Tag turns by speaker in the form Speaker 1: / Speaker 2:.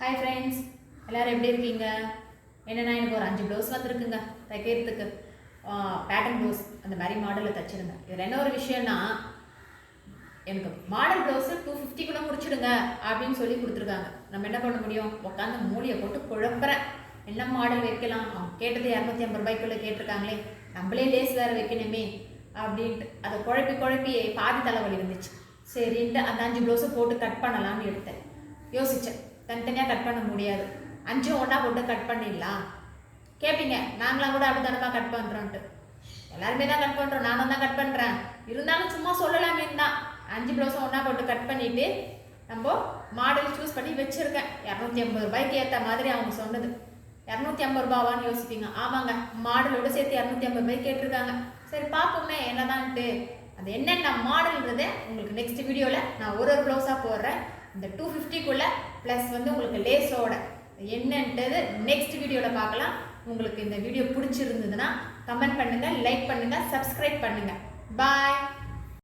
Speaker 1: Hi friends, எல்லோரும் எப்படி இருக்கீங்க? என்னென்னா எனக்கு ஒரு 5 ப்ளவுஸ் வந்துருக்குங்க தைக்கிறதுக்கு. பேட்டர்ன் ப்ளவுஸ் அந்த மாதிரி மாடலில் தைச்சிடுங்க. இதில் என்ன ஒரு விஷயம்னா, எனக்கு மாடல் ப்ளவுஸு 250 முடிச்சுடுங்க அப்படின்னு சொல்லி கொடுத்துருக்காங்க. நம்ம என்ன பண்ண முடியும்? உட்காந்து மூலியை போட்டு குழப்பறேன். என்ன மாடல் வைக்கலாம்? கேட்டது 250 ரூபாய்க்குள்ளே கேட்டிருக்காங்களே, நம்மளே லேஸ் வேறு வைக்கணுமே அப்படின்ட்டு அதை குழப்பி பாதி தலைவலி இருந்துச்சு. சரின்ட்டு அந்த 5 ப்ளவுஸை போட்டு கட் பண்ணலான்னு எடுத்தேன். யோசித்தேன், தனித்தனியாக கட் பண்ண முடியாது, 5 ஒன்றா போட்டு கட் பண்ணிடலாம். கேட்பீங்க, நாங்களாம் கூட அப்படி தானப்பா கட் பண்ணுறோன்ட்டு. எல்லாருமே தான் கட் பண்ணுறோம், நானும் தான் கட் பண்ணுறேன். இருந்தாலும் சும்மா சொல்லலாமே தான் 5 ப்ளவுஸும் ஒன்றா போட்டு கட் பண்ணிவிட்டு நம்ம மாடல் சூஸ் பண்ணி வச்சுருக்கேன். 250 ரூபாய்க்கு ஏற்ற மாதிரி அவங்க சொன்னது. 250 ரூபாவான்னு யோசிப்பீங்க. ஆமாங்க, மாடலோடு சேர்த்து 250 ரூபாய் கேட்டிருக்காங்க. சரி பார்ப்போமே என்னதான்ட்டு. அது என்னென்ன மாடல்ன்றதை உங்களுக்கு நெக்ஸ்ட் வீடியோவில் நான் ஒரு ப்ளவுஸாக போடுறேன். இந்த 250க்குள்ளே ப்ளஸ் உங்களுக்கு லேஸோட என்னன்றது நெக்ஸ்ட் வீடியோவில் பார்க்கலாம். உங்களுக்கு இந்த வீடியோ பிடிச்சிருந்ததுன்னா கமெண்ட் பண்ணுங்கள், லைக் பண்ணுங்கள், சப்ஸ்கிரைப் பண்ணுங்கள். பாய்.